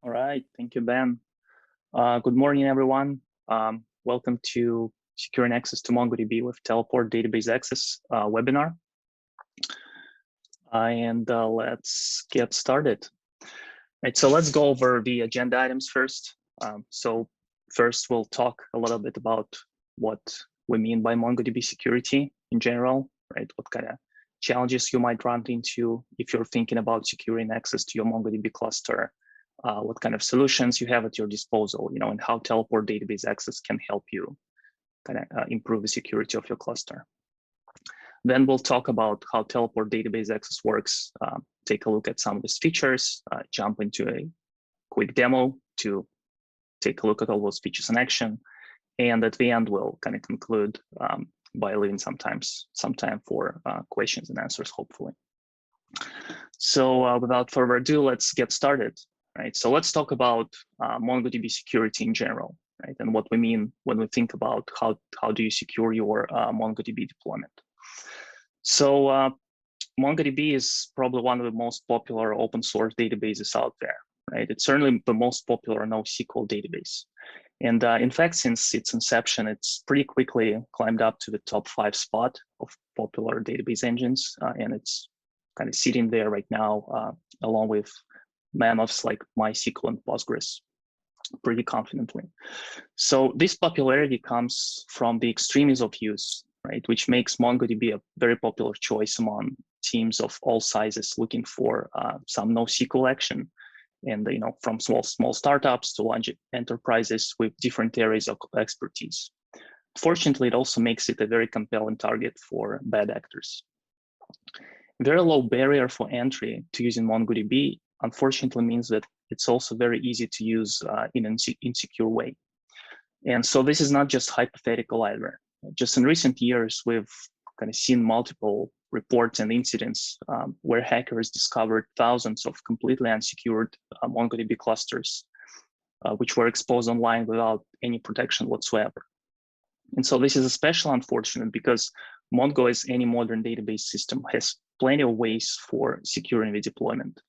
All right, thank you, Ben. Good morning, everyone. Welcome to Securing Access to MongoDB with Teleport Database Access webinar. Let's get started. Right, so let's go over the agenda items first. First, we'll talk a little bit about what we mean by MongoDB security in general, right? What kind of challenges you might run into if you're thinking about securing access to your MongoDB cluster. What kind of solutions you have at your disposal, and how Teleport Database Access can help you kind of improve the security of your cluster. Then we'll talk about how Teleport Database Access works, take a look at some of its features, jump into a quick demo to take a look at all those features in action. And at the end, we'll kind of conclude by leaving some time for questions and answers, hopefully. So without further ado, let's get started. Right, so let's talk about MongoDB security in general, right? And what we mean when we think about how do you secure your MongoDB deployment. So MongoDB is probably one of the most popular open source databases out there, right? It's certainly the most popular NoSQL database. And in fact, since its inception, it's pretty quickly climbed up to the top 5 spot of popular database engines. And it's kind of sitting there right now, along with mammoths like MySQL and Postgres pretty confidently. So this popularity comes from the extreme ease of use, right? Which makes MongoDB a very popular choice among teams of all sizes looking for some NoSQL action. And from small startups to large enterprises with different areas of expertise. Fortunately, it also makes it a very compelling target for bad actors. Very low barrier for entry to using MongoDB unfortunately means that it's also very easy to use in an insecure way. And so this is not just hypothetical either. Just in recent years, we've kind of seen multiple reports and incidents where hackers discovered thousands of completely unsecured MongoDB clusters, which were exposed online without any protection whatsoever. And so this is especially unfortunate because Mongo, as any modern database system, has plenty of ways for securing the deployment.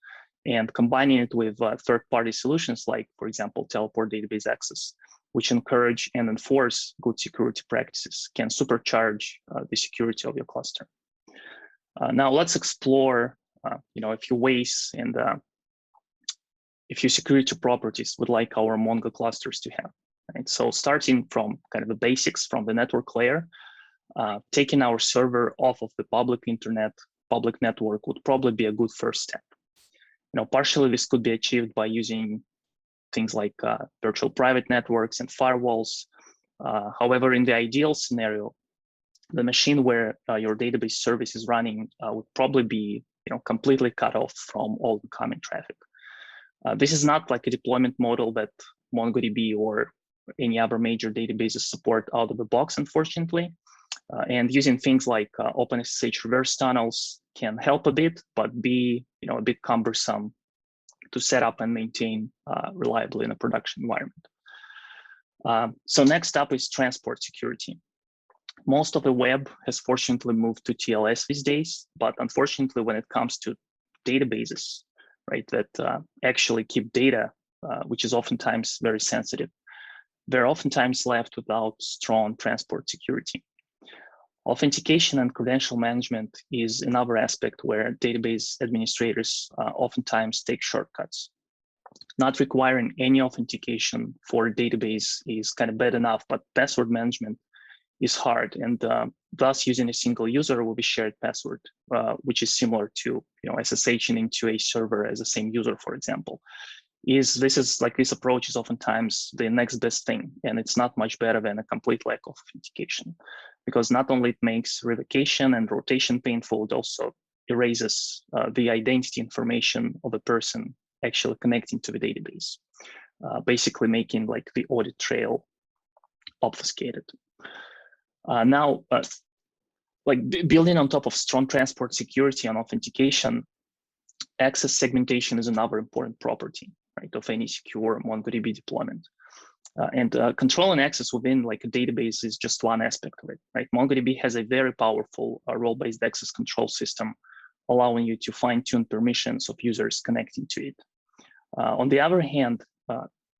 And combining it with third-party solutions like, for example, Teleport Database Access, which encourage and enforce good security practices, can supercharge the security of your cluster. Now let's explore, a few ways and a few security properties we'd like our Mongo clusters to have. Right? So starting from kind of the basics from the network layer, taking our server off of the public network would probably be a good first step. Partially this could be achieved by using things like virtual private networks and firewalls. However, in the ideal scenario, the machine where your database service is running would probably be completely cut off from all incoming traffic. This is not like a deployment model that MongoDB or any other major databases support out of the box, unfortunately. And using things like OpenSSH reverse tunnels can help a bit, but be a bit cumbersome to set up and maintain reliably in a production environment. So next up is transport security. Most of the web has fortunately moved to TLS these days, but unfortunately, when it comes to databases, right, that actually keep data, which is oftentimes very sensitive, they're oftentimes left without strong transport security. Authentication and credential management is another aspect where database administrators oftentimes take shortcuts. Not requiring any authentication for a database is kind of bad enough, but password management is hard, and thus using a single user with a shared password, which is similar to SSHing into a server as the same user, for example. This approach is oftentimes the next best thing, and it's not much better than a complete lack of authentication, because not only it makes revocation and rotation painful, it also erases the identity information of a person actually connecting to the database, basically making like the audit trail obfuscated. Now, building on top of strong transport security and authentication, access segmentation is another important property, right, of any secure MongoDB deployment. Controlling access within like a database is just one aspect of it, right? MongoDB has a very powerful role-based access control system, allowing you to fine-tune permissions of users connecting to it. On the other hand,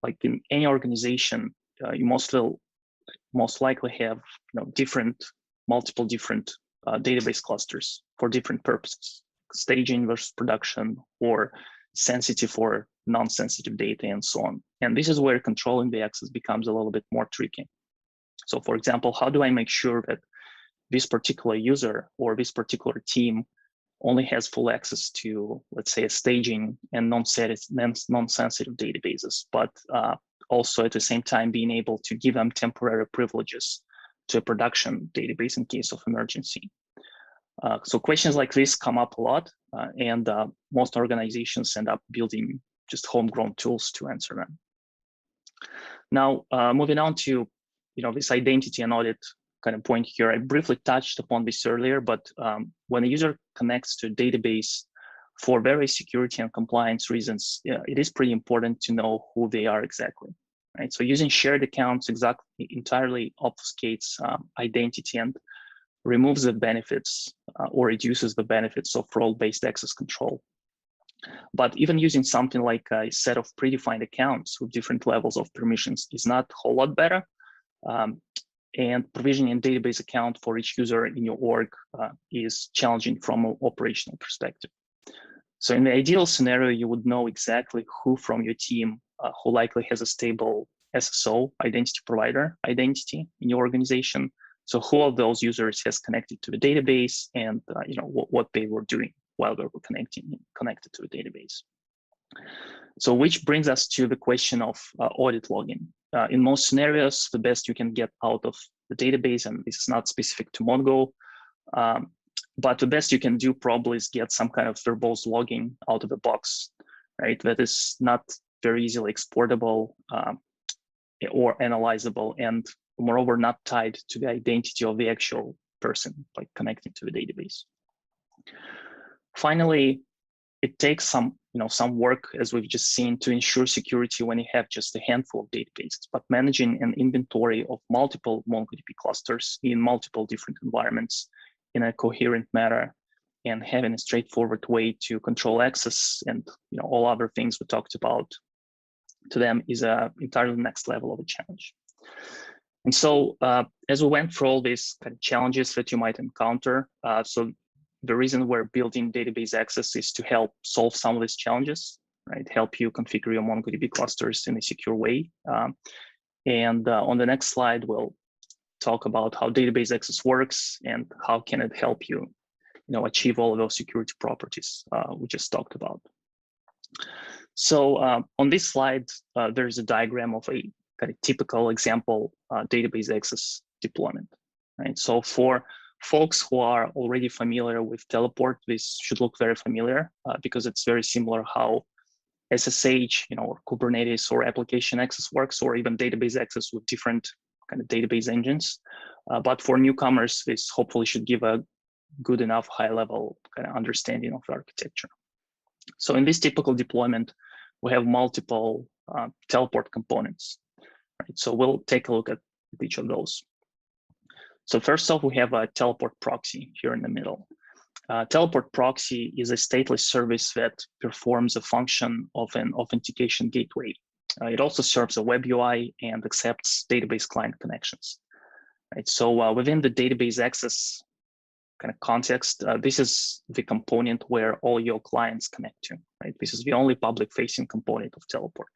like in any organization, you most likely have multiple different database clusters for different purposes, staging versus production, or sensitive or non-sensitive data, and so on. And this is where controlling the access becomes a little bit more tricky. So for example, how do I make sure that this particular user or this particular team only has full access to, let's say, a staging and non-sensitive databases, but also at the same time being able to give them temporary privileges to a production database in case of emergency. So questions like this come up a lot, and most organizations end up building just homegrown tools to answer them. Now, moving on to this identity and audit kind of point here. I briefly touched upon this earlier, but when a user connects to a database for various security and compliance reasons, it is pretty important to know who they are exactly, right? So using shared accounts entirely obfuscates identity and removes the benefits or reduces the benefits of role-based access control. But even using something like a set of predefined accounts with different levels of permissions is not a whole lot better. And provisioning a database account for each user in your org is challenging from an operational perspective. So in the ideal scenario, you would know exactly who from your team who likely has a stable SSO, identity provider identity in your organization. So who of those users has connected to the database, and what they were doing while they were connected to the database. So which brings us to the question of audit logging. In most scenarios, the best you can get out of the database, and this is not specific to Mongo, but the best you can do probably is get some kind of verbose logging out of the box, right? That is not very easily exportable or analyzable, and moreover, not tied to the identity of the actual person, like connecting to the database. Finally, it takes some work, as we've just seen, to ensure security when you have just a handful of databases. But managing an inventory of multiple MongoDB clusters in multiple different environments in a coherent manner, and having a straightforward way to control access and all other things we talked about to them is a entirely next level of a challenge. And so, as we went through all these kind of challenges that you might encounter, so the reason we're building database access is to help solve some of these challenges, right? Help you configure your MongoDB clusters in a secure way. And on the next slide, we'll talk about how database access works and how can it help you, achieve all of those security properties we just talked about. So on this slide, there's a diagram of a kind of typical example database access deployment, right? So for folks who are already familiar with Teleport, this should look very familiar because it's very similar how SSH, or Kubernetes or application access works, or even database access with different kind of database engines. But for newcomers, this hopefully should give a good enough high-level kind of understanding of the architecture. So in this typical deployment, we have multiple Teleport components, right? So we'll take a look at each of those. So first off, we have a Teleport proxy here in the middle. Teleport proxy is a stateless service that performs a function of an authentication gateway. It also serves a web UI and accepts database client connections. Right? So within the database access kind of context, this is the component where all your clients connect to. Right? This is the only public-facing component of Teleport.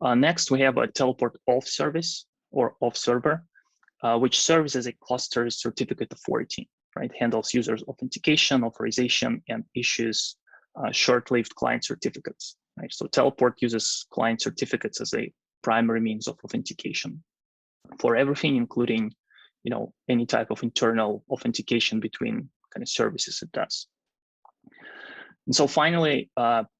Next, we have a Teleport auth service or auth server, which serves as a cluster certificate authority, right? Handles users' authentication, authorization, and issues short-lived client certificates, right? So Teleport uses client certificates as a primary means of authentication for everything, including, any type of internal authentication between kind of services it does. And so finally,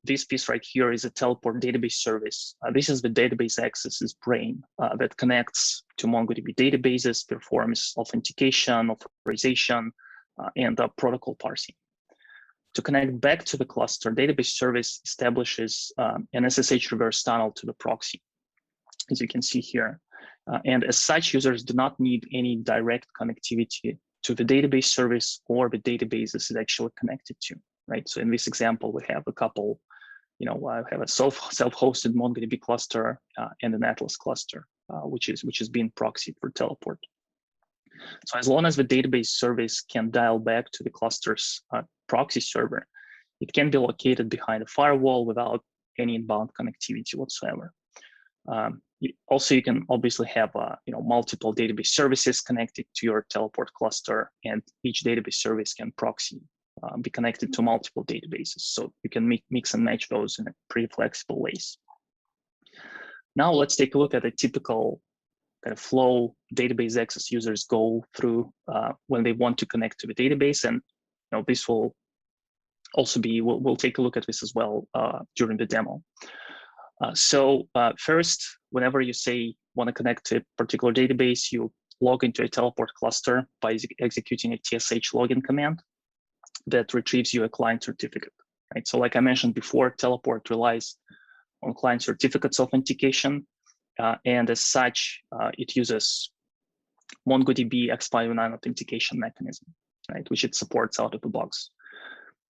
this piece right here is a Teleport database service. This is the database access's brain that connects to MongoDB databases, performs authentication, authorization, and protocol parsing. To connect back to the cluster, database service establishes an SSH reverse tunnel to the proxy, as you can see here. And as such, users do not need any direct connectivity to the database service or the databases it's actually connected to. Right. So in this example, we have a couple have a self-hosted MongoDB cluster and an Atlas cluster, which is being proxied for Teleport. So as long as the database service can dial back to the cluster's proxy server, it can be located behind a firewall without any inbound connectivity whatsoever. Also, you can obviously have multiple database services connected to your Teleport cluster, and each database service can proxy be connected to multiple databases. So you can mix and match those in a pretty flexible ways. Now let's take a look at a typical kind of flow database access users go through when they want to connect to the database, and this will also be we'll take a look at this as well during the demo. So first, whenever you say want to connect to a particular database, you log into a Teleport cluster by executing a TSH login command that retrieves you a client certificate, right? So like I mentioned before, Teleport relies on client certificates authentication, and as such, it uses MongoDB X509 authentication mechanism, right, which it supports out of the box.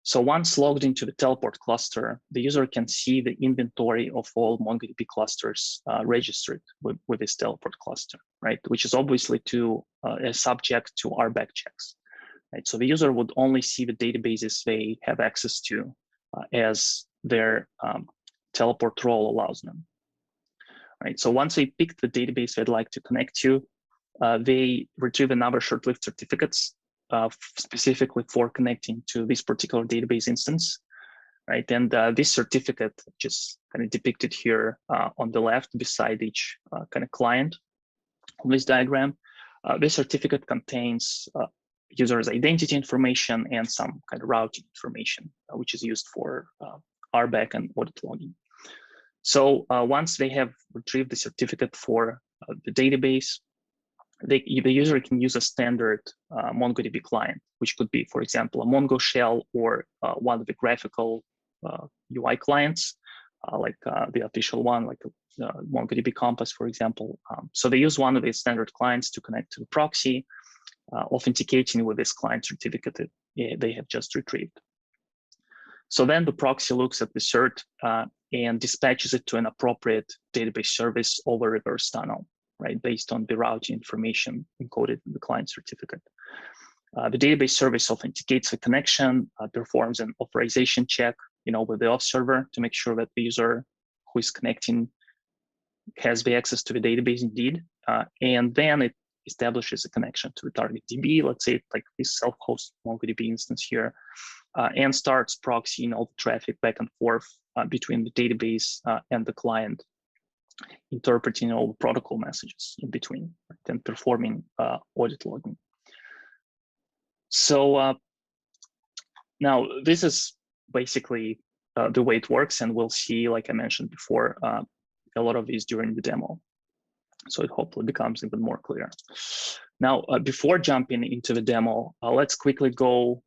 So once logged into the Teleport cluster, the user can see the inventory of all MongoDB clusters registered with this Teleport cluster, right? Which is obviously subject to RBAC checks, right? So the user would only see the databases they have access to as their Teleport role allows them, right? So once they pick the database they'd like to connect to, they retrieve another short-lived certificates specifically for connecting to this particular database instance, right? And this certificate, which is kind of depicted here on the left beside each kind of client on this diagram, this certificate contains user's identity information and some kind of routing information, which is used for RBAC and audit logging. So once they have retrieved the certificate for the database, the user can use a standard MongoDB client, which could be, for example, a Mongo shell or one of the graphical UI clients, like the official one, like MongoDB Compass, for example. So they use one of these standard clients to connect to the proxy, authenticating with this client certificate that they have just retrieved. So then the proxy looks at the cert and dispatches it to an appropriate database service over reverse tunnel, right, based on the routing information encoded in the client certificate. The database service authenticates the connection, performs an authorization check, with the auth server to make sure that the user who is connecting has the access to the database indeed, and then it establishes a connection to the target DB, let's say like this self-hosted MongoDB instance here, and starts proxying all the traffic back and forth between the database and the client, interpreting all the protocol messages in between, right, and performing audit logging. So now this is basically the way it works, and we'll see, like I mentioned before, a lot of these during the demo. So it hopefully becomes even more clear. Now, before jumping into the demo, let's quickly go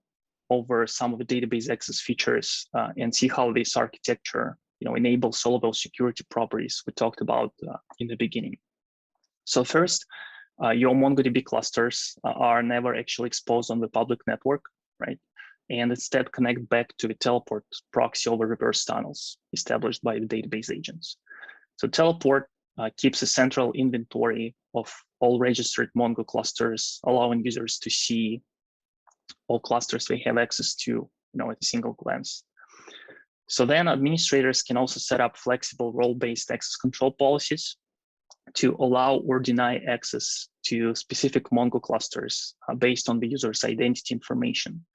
over some of the database access features and see how this architecture enables all of those security properties we talked about in the beginning. So first, your MongoDB clusters are never actually exposed on the public network, right? And instead connect back to the Teleport proxy over reverse tunnels established by the database agents. So Teleport keeps a central inventory of all registered Mongo clusters, allowing users to see all clusters they have access to, at a single glance. So then administrators can also set up flexible role-based access control policies to allow or deny access to specific Mongo clusters based on the user's identity information,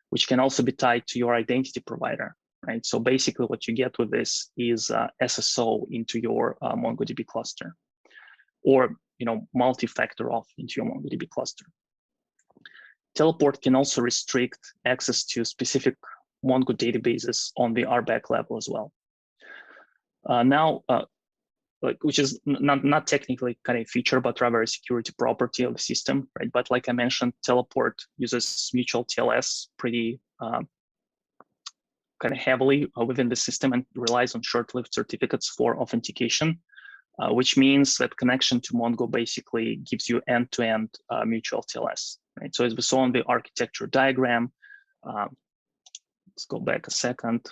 which can also be tied to your identity provider, right? So basically what you get with this is SSO into your MongoDB cluster, or multi-factor auth into your MongoDB cluster. Teleport can also restrict access to specific Mongo databases on the RBAC level as well. Which is not technically kind of a feature, but rather a security property of the system, right? But like I mentioned, Teleport uses mutual TLS pretty kind of heavily within the system and relies on short-lived certificates for authentication, which means that connection to Mongo basically gives you end-to-end mutual TLS, right? So as we saw on the architecture diagram, let's go back a second.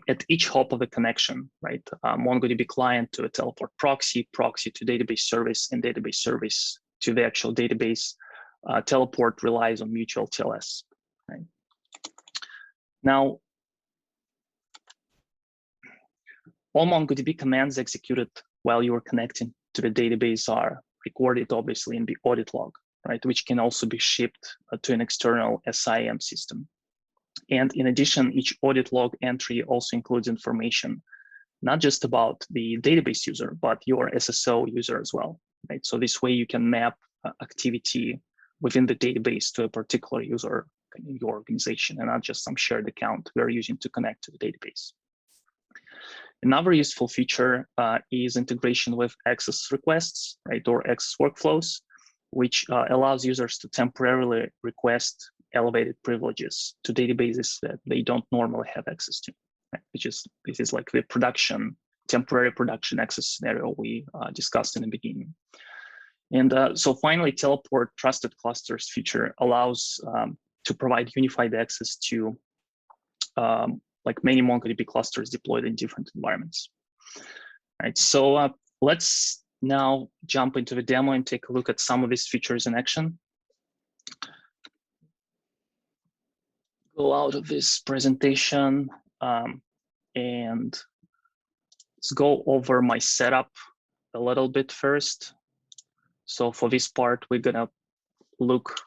at each hop of a connection, right? MongoDB client to a teleport proxy, proxy to database service, and database service to the actual database. Teleport relies on mutual TLS, right? Now, all MongoDB commands executed while you are connecting to the database are recorded, obviously, in the audit log, right? Which can also be shipped to an external SIEM system. And in addition, each audit log entry also includes information, not just about the database user, but your SSO user as well, right? So this way you can map activity within the database to a particular user in your organization and not just some shared account we're using to connect to the database. Another useful feature is integration with access requests, right, or access workflows, which allows users to temporarily request elevated privileges to databases that they don't normally have access to, right? This is like the temporary production access scenario we discussed in the beginning. And so finally, Teleport Trusted Clusters feature allows to provide unified access to like many MongoDB clusters deployed in different environments. Right, so let's now jump into the demo and take a look at some of these features in action. Go out of this presentation and let's go over my setup a little bit first. So for this part, we're gonna look,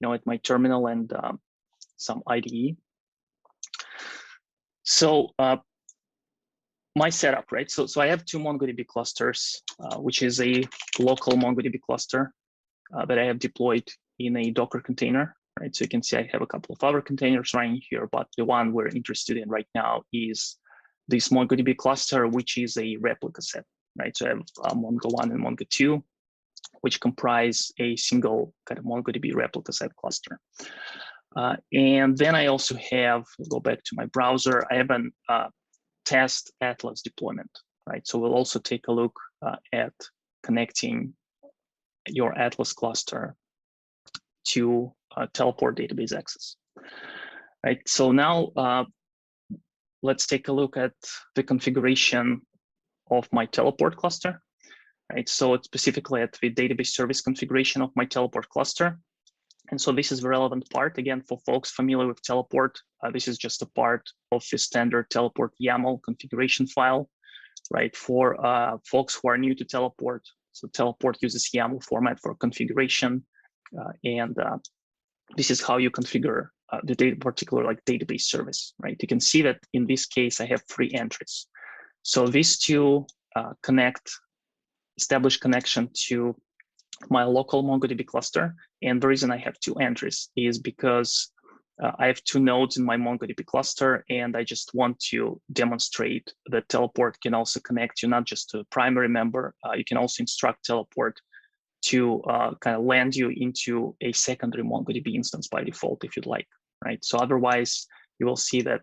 at my terminal and some IDE. So my setup, right? So I have two MongoDB clusters, which is a local MongoDB cluster that I have deployed in a Docker container, right? So you can see I have a couple of other containers running here, but the one we're interested in right now is this MongoDB cluster, which is a replica set, right? So I have Mongo 1 and Mongo 2, which comprise a single kind of MongoDB replica set cluster. And then I also have, go back to my browser, I have an test Atlas deployment, right? So we'll also take a look at connecting your Atlas cluster to Teleport database access, right? So now let's take a look at the configuration of my Teleport cluster, right? So it's specifically at the database service configuration of my Teleport cluster. And so this is the relevant part. Again, for folks familiar with Teleport, this is just a part of the standard Teleport YAML configuration file, right? For folks who are new to Teleport, so Teleport uses YAML format for configuration. And this is how you configure the particular like database service, right? You can see that in this case, I have 3 entries. So these two establish connection to my local MongoDB cluster. And the reason I have 2 entries is because I have 2 nodes in my MongoDB cluster, and I just want to demonstrate that Teleport can also connect you not just to a primary member, you can also instruct Teleport to kind of land you into a secondary MongoDB instance by default, if you'd like, right? So otherwise, you will see that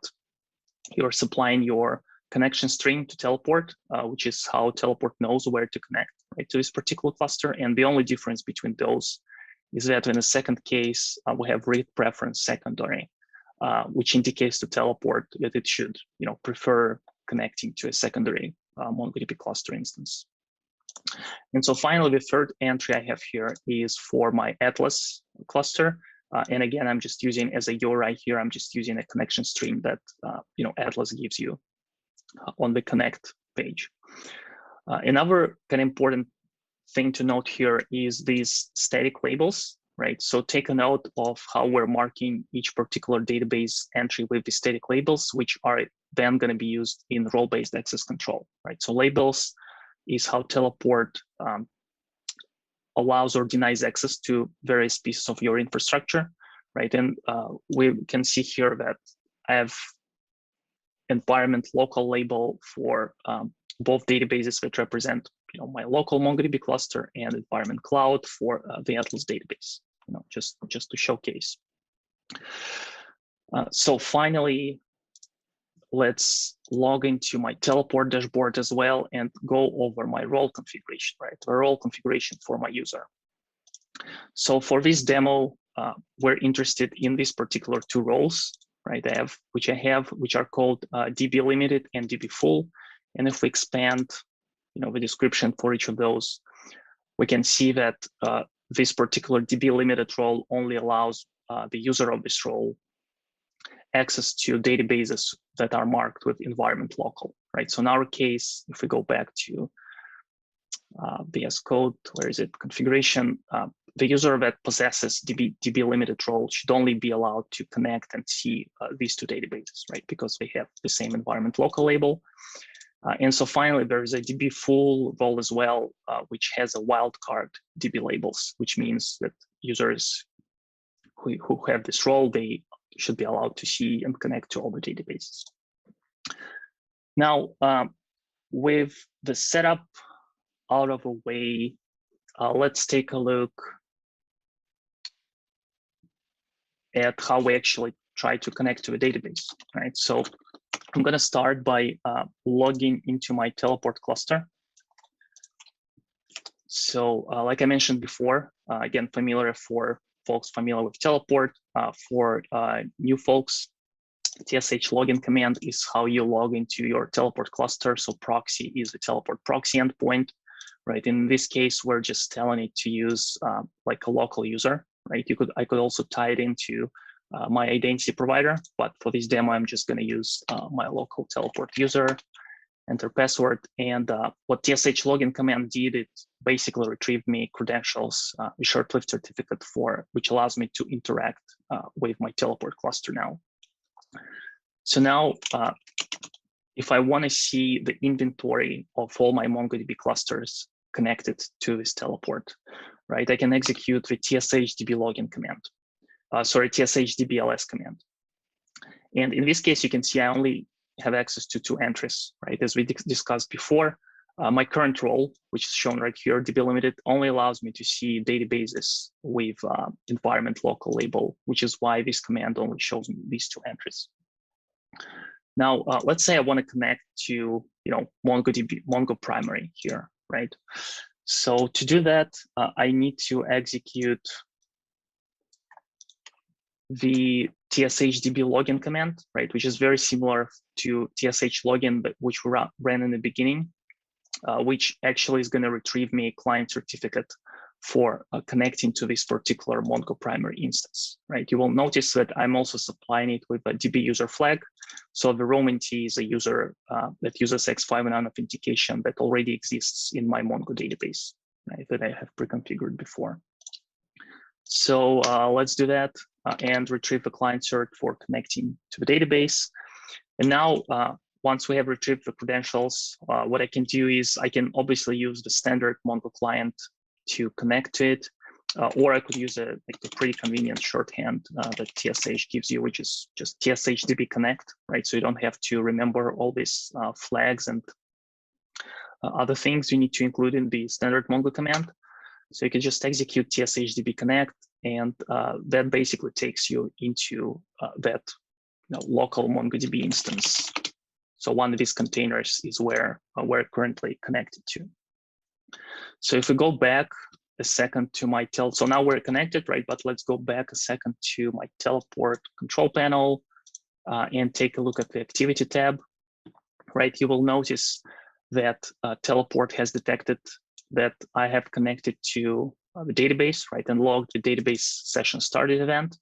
you're supplying your connection string to Teleport, which is how Teleport knows where to connect, right, to this particular cluster. And the only difference between those is that in the second case, we have read preference secondary, which indicates to Teleport that it should, prefer connecting to a secondary MongoDB cluster instance. And so finally, the third entry I have here is for my Atlas cluster. And again, I'm just using as a URI here, I'm just using a connection string that, Atlas gives you on the connect page. Another kind of important thing to note here is these static labels, right? So take a note of how we're marking each particular database entry with the static labels, which are then going to be used in role-based access control, right? So labels is how Teleport allows or denies access to various pieces of your infrastructure, right? And we can see here that I have environment local label for both databases that represent my local MongoDB cluster, and environment cloud for the Atlas database, just to showcase. So finally, let's log into my Teleport dashboard as well and go over my role configuration, right? The role configuration for my user. So for this demo, we're interested in these particular 2 roles, right? Which are called DB limited and DB full. And if we expand, the description for each of those, we can see that this particular DB limited role only allows the user of this role access to databases that are marked with environment local, right? So in our case, if we go back to VS Code, where is it, configuration, the user that possesses DB limited role should only be allowed to connect and see these two databases, right? Because they have the same environment local label. And so finally, there is a DB full role as well, which has a wildcard DB labels, which means that users who have this role, they should be allowed to see and connect to all the databases. Now, with the setup out of the way, let's take a look at how we actually try to connect to a database, right? So I'm going to start by logging into my Teleport cluster. So like I mentioned before, again, familiar for folks familiar with Teleport. For new folks, TSH login command is how you log into your Teleport cluster. So proxy is the Teleport proxy endpoint, right? In this case, we're just telling it to use like a local user, right? I could also tie it into my identity provider, but for this demo, I'm just going to use my local Teleport user, enter password, and what TSH login command did, it basically retrieved me credentials, a short-lived certificate which allows me to interact with my Teleport cluster now. So now, if I want to see the inventory of all my MongoDB clusters connected to this Teleport, right, I can execute the TSH DB login command. TSH DBLS command. And in this case, you can see I only have access to 2 entries, right? As we discussed before, my current role, which is shown right here, DB limited, only allows me to see databases with environment local label, which is why this command only shows me these 2 entries. Now, let's say I want to connect to, MongoDB, Mongo primary here, right? So to do that, I need to execute the TSH DB login command, right, which is very similar to TSH login, but which we ran in the beginning, which actually is going to retrieve me a client certificate for connecting to this particular Mongo primary instance, right? You will notice that I'm also supplying it with a DB user flag. So the Roman-T is a user that uses X509 authentication that already exists in my Mongo database, right, that I have pre-configured before. So let's do that and retrieve the client cert for connecting to the database. And now, once we have retrieved the credentials, what I can do is I can obviously use the standard Mongo client to connect to it, or I could use a pretty convenient shorthand that TSH gives you, which is just TSH DB connect, right? So you don't have to remember all these flags and other things you need to include in the standard Mongo command. So you can just execute TSH DB connect, and that basically takes you into that local MongoDB instance. So one of these containers is where we're currently connected to. So if we go back a second to my so now we're connected, right? But let's go back a second to my Teleport control panel and take a look at the activity tab, right? You will notice that Teleport has detected that I have connected to the database, right, and logged the database session started event.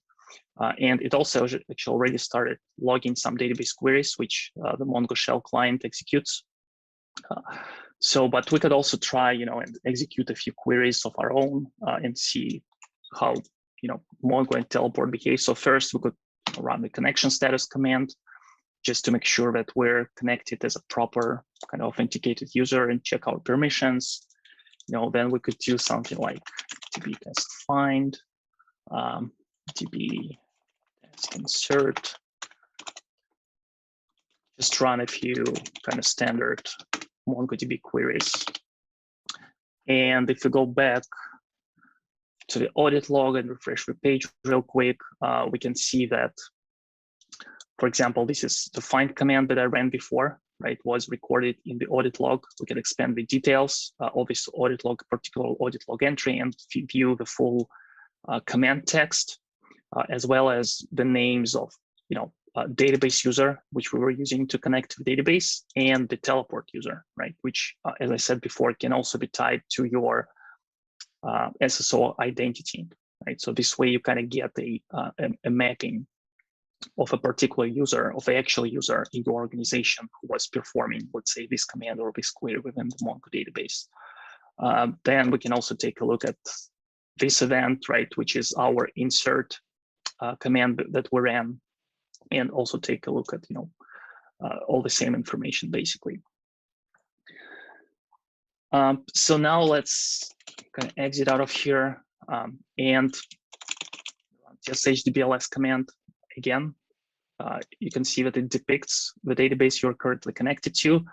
And it also actually already started logging some database queries, which the Mongo shell client executes. But we could also try, and execute a few queries of our own and see how, Mongo and Teleport behave. So first, we could run the connection status command just to make sure that we're connected as a proper kind of authenticated user and check our permissions. Then we could do something like db test find, db test insert, just run a few kind of standard MongoDB queries. And if we go back to the audit log and refresh the page real quick, we can see that, for example, this is the find command that I ran before, right, was recorded in the audit log. We can expand the details of this audit log, particular audit log entry, and view the full command text, as well as the names of, database user, which we were using to connect to the database, and the teleport user, right? Which, as I said before, can also be tied to your SSO identity, right? So this way you kind of get a mapping of a particular user, of the actual user in your organization who was performing, let's say, this command or this query within the Mongo database. Then we can also take a look at this event, right, which is our insert command that we ran, and also take a look at, all the same information basically. So now let's kind of exit out of here and run tshDBLS command again. You can see that it depicts the database you're currently connected to.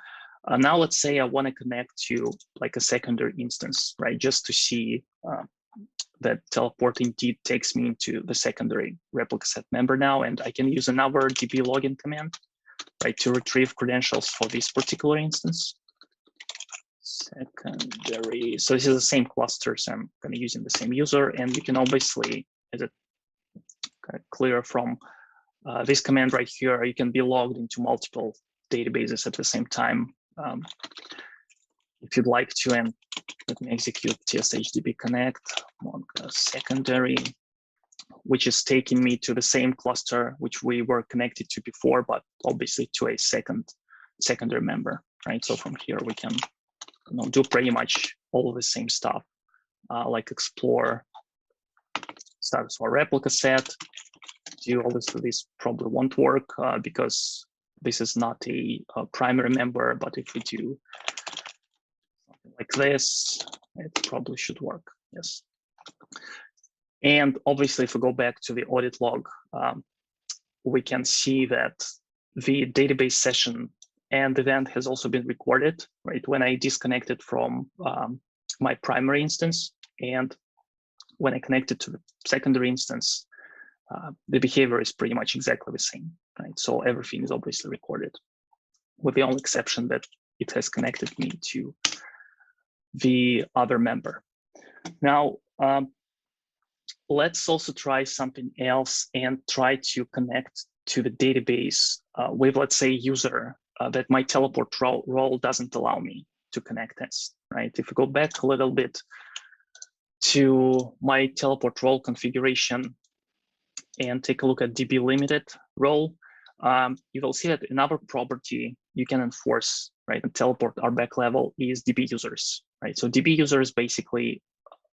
Now let's say I want to connect to like a secondary instance, right? Just to see that teleport indeed takes me into the secondary replica set member now, and I can use another db login command, right, to retrieve credentials for this particular instance. Secondary. So this is the same cluster, so I'm kind of using the same user, and you can obviously, as it kind of clear from this command right here, you can be logged into multiple databases at the same time if you'd like to. And let me execute tshDB connect Mongo secondary, which is taking me to the same cluster which we were connected to before, but obviously to a secondary member, right? So from here we can do pretty much all of the same stuff, like explore status or replica set. Do all this. This probably won't work because this is not a primary member, but if we do something like this, it probably should work, yes. And obviously, if we go back to the audit log, we can see that the database session and event has also been recorded, right? When I disconnected from my primary instance and when I connected to the secondary instance, the behavior is pretty much exactly the same, right? So everything is obviously recorded, with the only exception that it has connected me to the other member. Now, let's also try something else and try to connect to the database with, let's say, user that my teleport role doesn't allow me to connect as, right? If we go back a little bit to my teleport role configuration and take a look at DB limited role, you will see that another property you can enforce, right, and teleport RBAC level is DB users, right? So DB users basically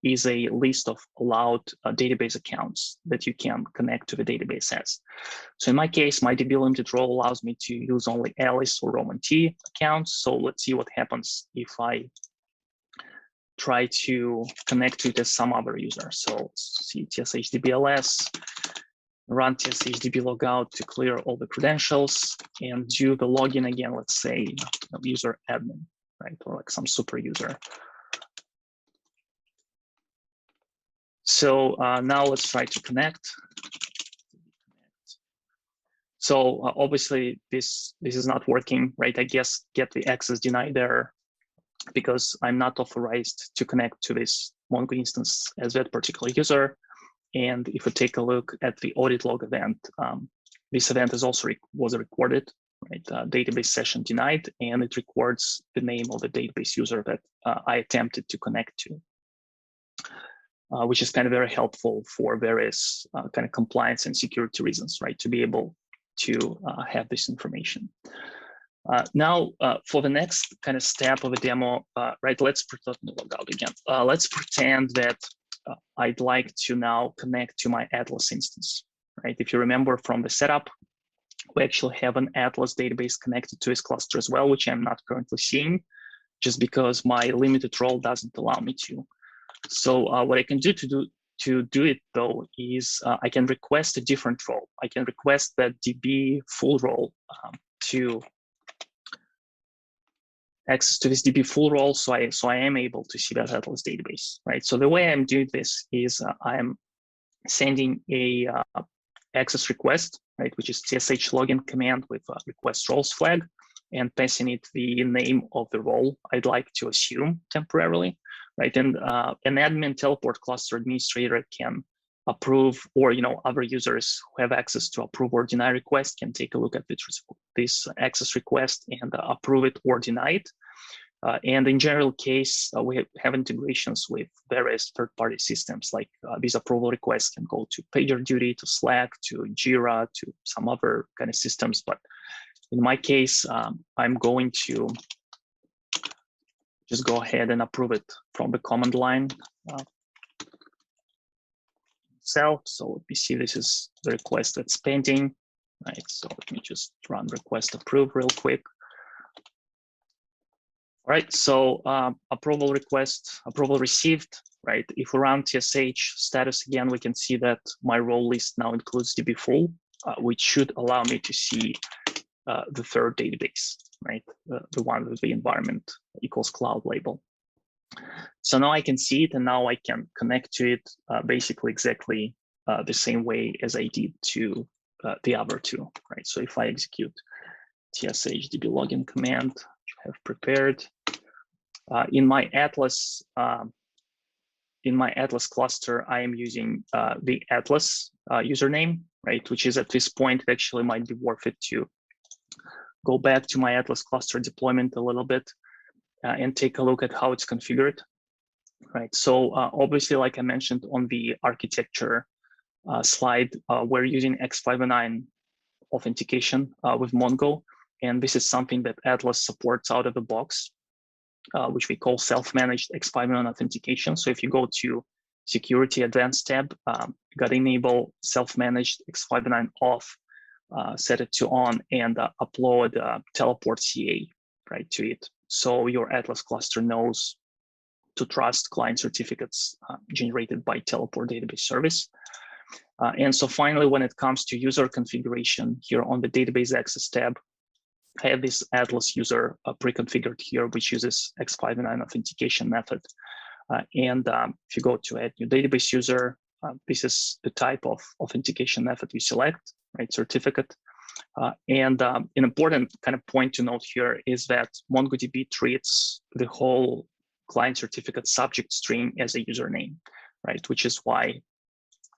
is a list of allowed database accounts that you can connect to the database as. So in my case, my DB limited role allows me to use only Alice or Roman T accounts. So let's see what happens if I try to connect to it as some other user. So let's see tshDBLS, run tshDB logout to clear all the credentials and do the login again, let's say user admin, right? Or like some super user. So now let's try to connect. So obviously this is not working, right? I guess get the access denied there because I'm not authorized to connect to this Mongo instance as that particular user. And if we take a look at the audit log event, this event is also was recorded, right? Database session denied, and it records the name of the database user that I attempted to connect to, which is kind of very helpful for various kind of compliance and security reasons, right? To be able to have this information. Now, for the next kind of step of a demo, right? Let's pretend log out again. Let's pretend that I'd like to now connect to my Atlas instance, right? If you remember from the setup, we actually have an Atlas database connected to this cluster as well, which I'm not currently seeing, just because my limited role doesn't allow me to. So what I can do to do it though is I can request a different role. I can request that DB full role to access to this DB full role, so I am able to see that Atlas database, right? So the way I'm doing this is I'm sending a access request, right, which is tsh login command with request roles flag, and passing it the name of the role I'd like to assume temporarily, right? And an admin teleport cluster administrator can approve, or other users who have access to approve or deny request can take a look at this access request and approve it or deny it. And in general case, we have integrations with various third-party systems, like these approval requests can go to PagerDuty, to Slack, to Jira, to some other kind of systems. But in my case, I'm going to just go ahead and approve it from the command line itself. So let me see, this is the request that's pending, right? So let me just run request approve real quick. All right, so approval request, approval received, right? If we run TSH status again, we can see that my role list now includes DB full, which should allow me to see the third database, right? The one with the environment equals cloud label. So now I can see it, and now I can connect to it basically exactly the same way as I did to the other two, right? So if I execute TSH DB login command, which I have prepared, in my Atlas cluster, I am using the Atlas username, right? Which is at this point, it actually might be worth it to go back to my Atlas cluster deployment a little bit and take a look at how it's configured, right? So obviously, like I mentioned on the architecture slide, we're using X509 authentication with Mongo, and this is something that Atlas supports out of the box, which we call self-managed X509 authentication. So if you go to Security Advanced tab, you got to enable self-managed X509 off, set it to on, and upload Teleport CA right to it. So your Atlas cluster knows to trust client certificates generated by Teleport database service. And so finally, when it comes to user configuration here on the database access tab, I have this Atlas user pre-configured here, which uses X509 authentication method. And if you go to add new database user, this is the type of authentication method you select, right? Certificate. And an important kind of point to note here is that MongoDB treats the whole client certificate subject string as a username, right? Which is why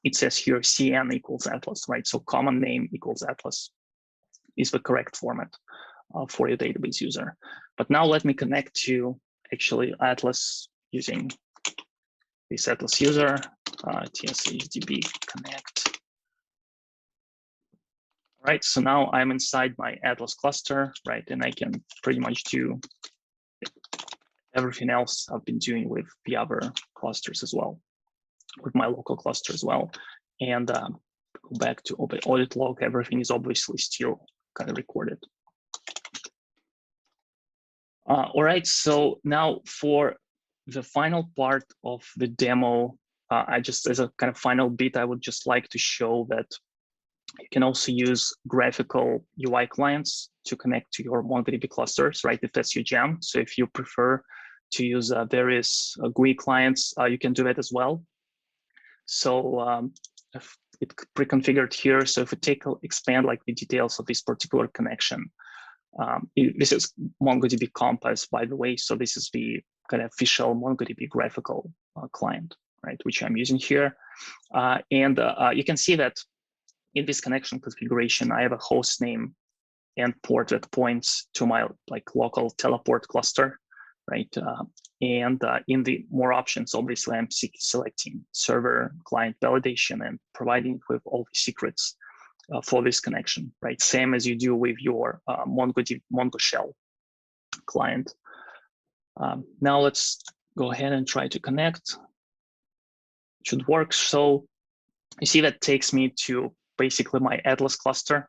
it says here CN equals Atlas, right? So common name equals Atlas is the correct format for your database user. But now let me connect to actually Atlas using this Atlas user, TSHDB connect. Right, so now I'm inside my Atlas cluster, right? And I can pretty much do everything else I've been doing with the other clusters as well, with my local cluster as well. And go back to audit log, everything is obviously still kind of recorded. All right, so now for the final part of the demo, I just, as a kind of final bit, I would just like to show that you can also use graphical UI clients to connect to your MongoDB clusters, right? If that's your jam. So if you prefer to use various GUI clients, you can do that as well. So if it's pre-configured here. So if we expand like the details of this particular connection, this is MongoDB Compass, by the way. So this is the kind of official MongoDB graphical client, right? Which I'm using here. And you can see that in this connection configuration, I have a host name and port that points to my local teleport cluster, right? And in the more options, obviously, I'm selecting server client validation and providing with all the secrets for this connection, right? Same as you do with your Mongo shell client. Now let's go ahead and try to connect. It should work. So you see that takes me to basically my Atlas cluster,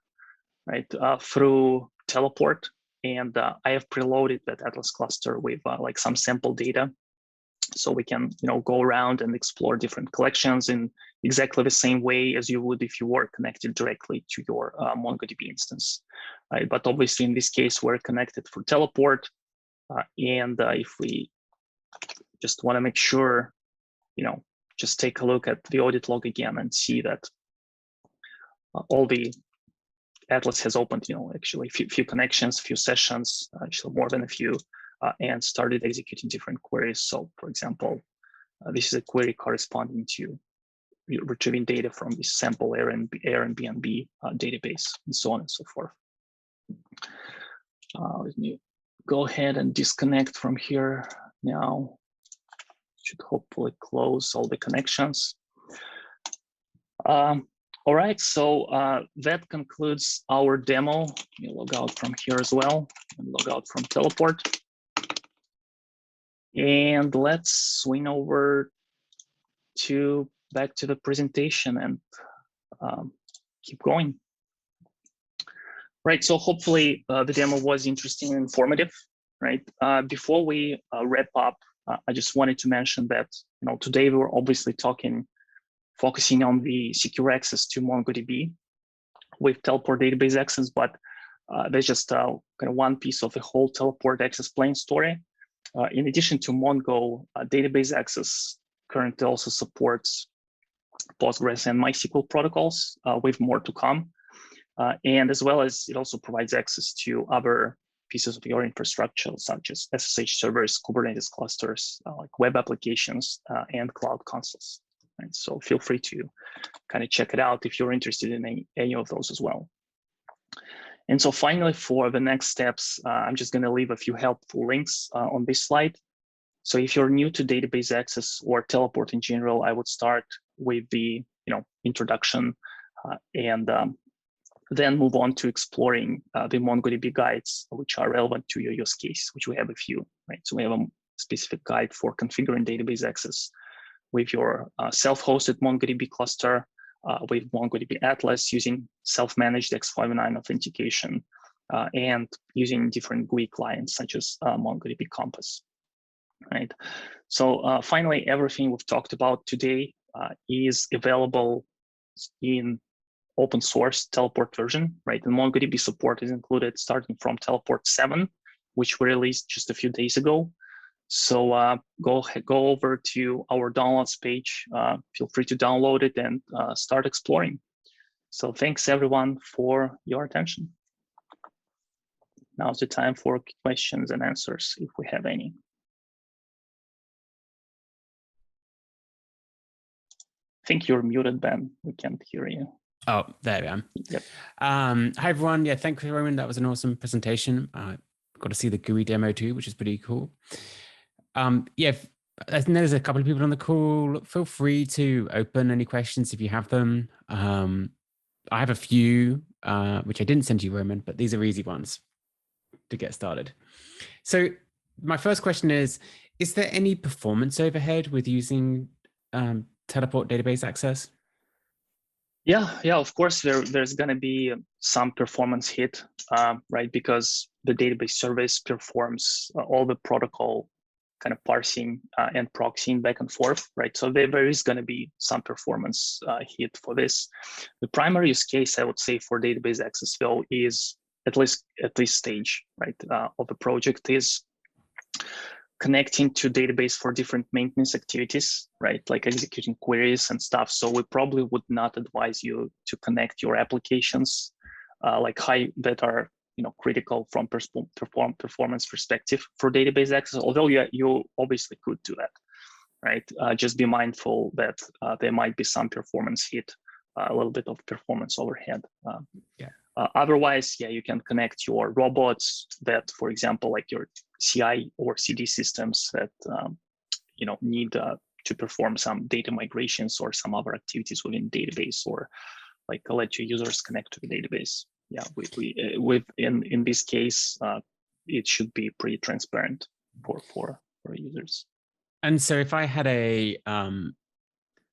right, through Teleport. And I have preloaded that Atlas cluster with like some sample data. So we can, go around and explore different collections in exactly the same way as you would if you were connected directly to your MongoDB instance, right? But obviously in this case, we're connected for Teleport. And if we just want to make sure, just take a look at the audit log again and see that all the Atlas has opened, actually a few connections, few sessions, actually more than a few, and started executing different queries. So for example, this is a query corresponding to retrieving data from the sample Airbnb database, and so on and so forth. Let me go ahead and disconnect from here now. Should hopefully close all the connections. All right, so that concludes our demo. Let me log out from here as well, and log out from Teleport. And let's swing over back to the presentation and keep going. Right, so hopefully the demo was interesting and informative, right? Before we wrap up, I just wanted to mention that today we were obviously focusing on the secure access to MongoDB with Teleport database access, but there's just kind of one piece of the whole Teleport access plane story. In addition to Mongo, database access currently also supports Postgres and MySQL protocols with more to come. And as well as it also provides access to other pieces of your infrastructure, such as SSH servers, Kubernetes clusters, like web applications, and cloud consoles. Right? So feel free to kind of check it out if you're interested in any of those as well. And so finally, for the next steps, I'm just going to leave a few helpful links on this slide. So if you're new to database access or Teleport in general, I would start with the introduction and then move on to exploring the MongoDB guides, which are relevant to your use case, which we have a few, right? So we have a specific guide for configuring database access with your self-hosted MongoDB cluster, with MongoDB Atlas using self-managed X59 authentication, and using different GUI clients such as MongoDB Compass, right? So finally, everything we've talked about today is available in open source Teleport version, right? And MongoDB support is included starting from Teleport 7, which we released just a few days ago. So go over to our downloads page. Feel free to download it and start exploring. So thanks everyone for your attention. Now's the time for questions and answers if we have any. I think you're muted, Ben. We can't hear you. Oh, there we are. Yep. Hi, everyone. Yeah, thank you, Roman. That was an awesome presentation. Got to see the GUI demo too, which is pretty cool. Yeah, I think there's a couple of people on the call. Feel free to open any questions if you have them. I have a few, which I didn't send to you, Roman, but these are easy ones to get started. So my first question is there any performance overhead with using Teleport database access? Yeah, of course, there's going to be some performance hit, right? Because the database service performs all the protocol kind of parsing and proxying back and forth, right? So there is going to be some performance hit for this. The primary use case, I would say, for database access, though, is at least at this stage, right, of the project is connecting to database for different maintenance activities, right? Like executing queries and stuff. So we probably would not advise you to connect your applications that are critical from performance perspective for database access. Although you obviously could do that, right? Just be mindful that there might be some performance hit, a little bit of performance overhead. Otherwise, you can connect your robots that, for example, like your CI or CD systems that need to perform some data migrations or some other activities within database, or like let your users connect to the database. Yeah, in this case, it should be pretty transparent for users. And so if I had a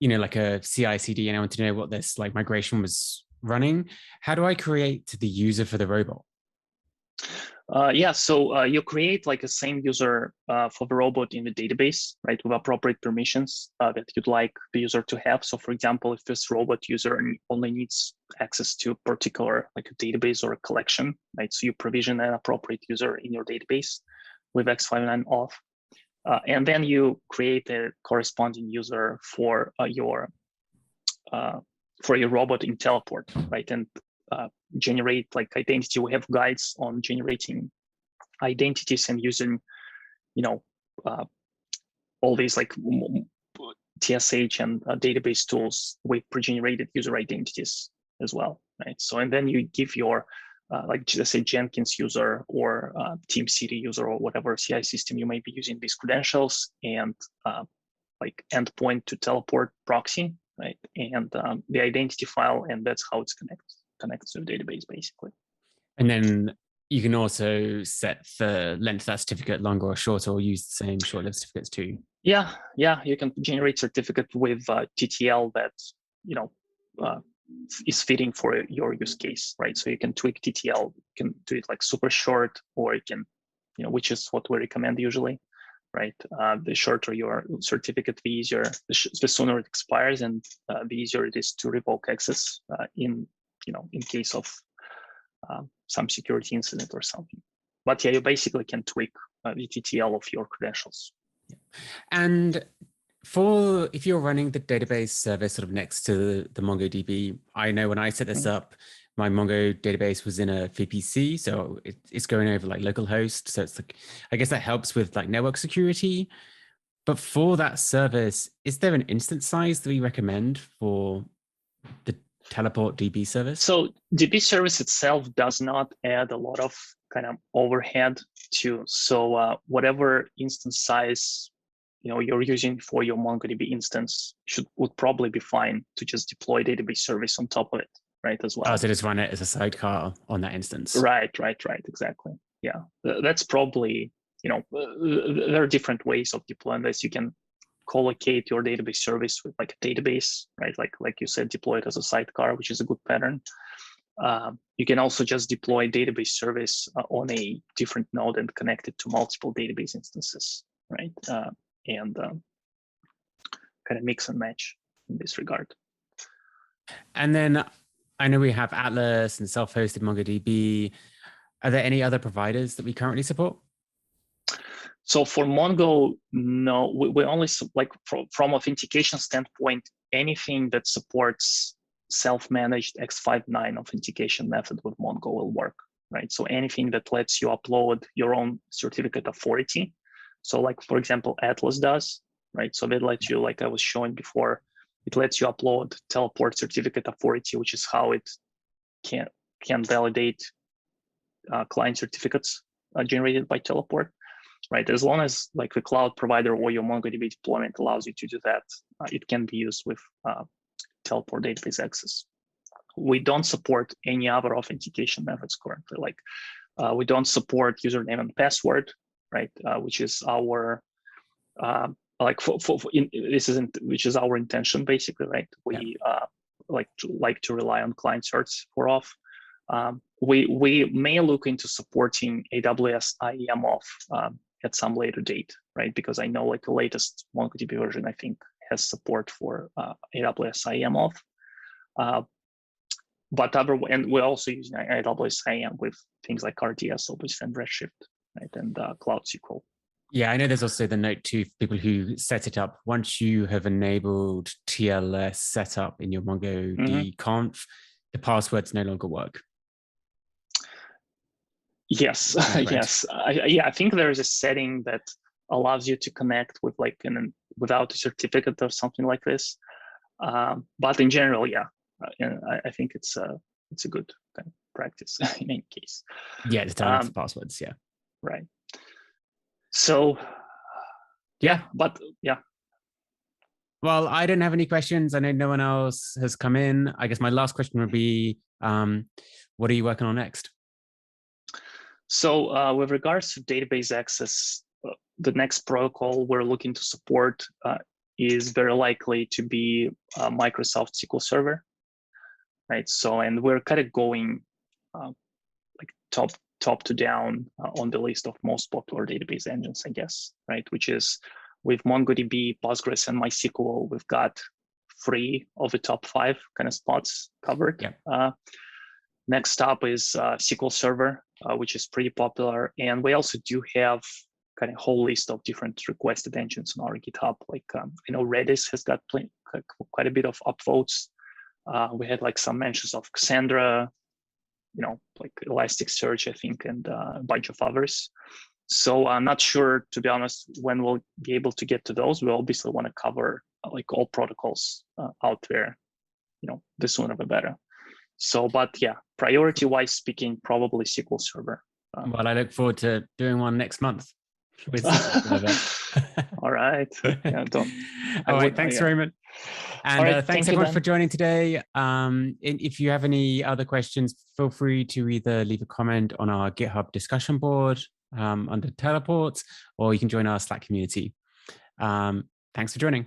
like a CI/CD and I want to know what this like migration was running, how do I create the user for the robot? So you create like a same user for the robot in the database, right, with appropriate permissions that you'd like the user to have. So for example, if this robot user only needs access to a particular like a database or a collection, right, so you provision an appropriate user in your database with X59 auth, and then you create a corresponding user for your robot in Teleport, right, and generate like identity. We have guides on generating identities and using, all these like TSH and database tools with pre-generated user identities as well, right? So, and then you give your, like, let's say Jenkins user or TeamCity user or whatever CI system you may be using these credentials and like endpoint to teleport proxy, right? And the identity file, and that's how it's connected to the database basically. And then you can also set the length of that certificate longer or shorter, or use the same short-lived certificates too. Yeah, you can generate certificate with TTL that, you know, is fitting for your use case, right? So you can tweak TTL, you can do it like super short, or you can, you know, which is what we recommend usually, right? The shorter your certificate, the easier, the sooner it expires, and the easier it is to revoke access in, you know, in case of some security incident or something. But yeah, you basically can tweak the TTL of your credentials. And for if you're running the database service sort of next to the MongoDB, I know when I set this up, my Mongo database was in a VPC, so it's going over like localhost. So it's like, I guess that helps with like network security. But for that service, is there an instance size that we recommend for the Teleport DB service? So DB service itself does not add a lot of kind of overhead to, so whatever instance size, you know, you're using for your MongoDB instance would probably be fine to just deploy database service on top of it, right, as well. Oh, so just run it as a sidecar on that instance. Right, exactly. Yeah, that's probably, you know, there are different ways of deploying this. You can collocate your database service with like a database, right? Like you said, deploy it as a sidecar, which is a good pattern. You can also just deploy database service on a different node and connect it to multiple database instances, right? And kind of mix and match in this regard. And then I know we have Atlas and self-hosted MongoDB. Are there any other providers that we currently support? So for Mongo, no, we only, like from authentication standpoint, anything that supports self-managed X59 authentication method with Mongo will work, right? So anything that lets you upload your own certificate authority. So like, for example, Atlas does, right? So that lets you, like I was showing before, it lets you upload teleport certificate authority, which is how it can validate client certificates generated by teleport. Right, as long as like the cloud provider or your MongoDB deployment allows you to do that, it can be used with Teleport database access. We don't support any other authentication methods currently. Like we don't support username and password, right? Which is our which is our intention basically, right? We like to rely on client certs for auth. We may look into supporting AWS IAM auth at some later date, right? Because I know like the latest MongoDB version, I think, has support for AWS IAM auth. And we're also using AWS IAM with things like RDS, obviously, and Redshift, right? And Cloud SQL. Yeah, I know there's also the note too for people who set it up. Once you have enabled TLS setup in your MongoDB conf, the passwords no longer work. Yes, yes. I think there is a setting that allows you to connect with like without a certificate or something like this. But in general, yeah, I think it's a good kind of practice in any case. Yeah, the time for passwords. Yeah. Right. So, yeah, but yeah. Well, I don't have any questions. I know no one else has come in. I guess my last question would be, what are you working on next? So with regards to database access, the next protocol we're looking to support is very likely to be Microsoft SQL Server, right? So, and we're kind of going like top to down on the list of most popular database engines, I guess, right? Which is with MongoDB, Postgres, and MySQL, we've got 3 of the top 5 kind of spots covered. Yeah. Next up is SQL Server, which is pretty popular. And we also do have kind of a whole list of different requested engines on our GitHub. Like, I know Redis has got quite a bit of upvotes. We had like some mentions of Cassandra, you know, like Elasticsearch, I think, and a bunch of others. So I'm not sure, to be honest, when we'll be able to get to those. We obviously want to cover like all protocols out there, the sooner the better. So, but yeah, priority-wise speaking, probably SQL Server. Well, I look forward to doing one next month with SQL Server. All right. Yeah, All right. Thanks, Raymond. And right, thanks everyone for joining today. If you have any other questions, feel free to either leave a comment on our GitHub discussion board under teleports, or you can join our Slack community. Thanks for joining.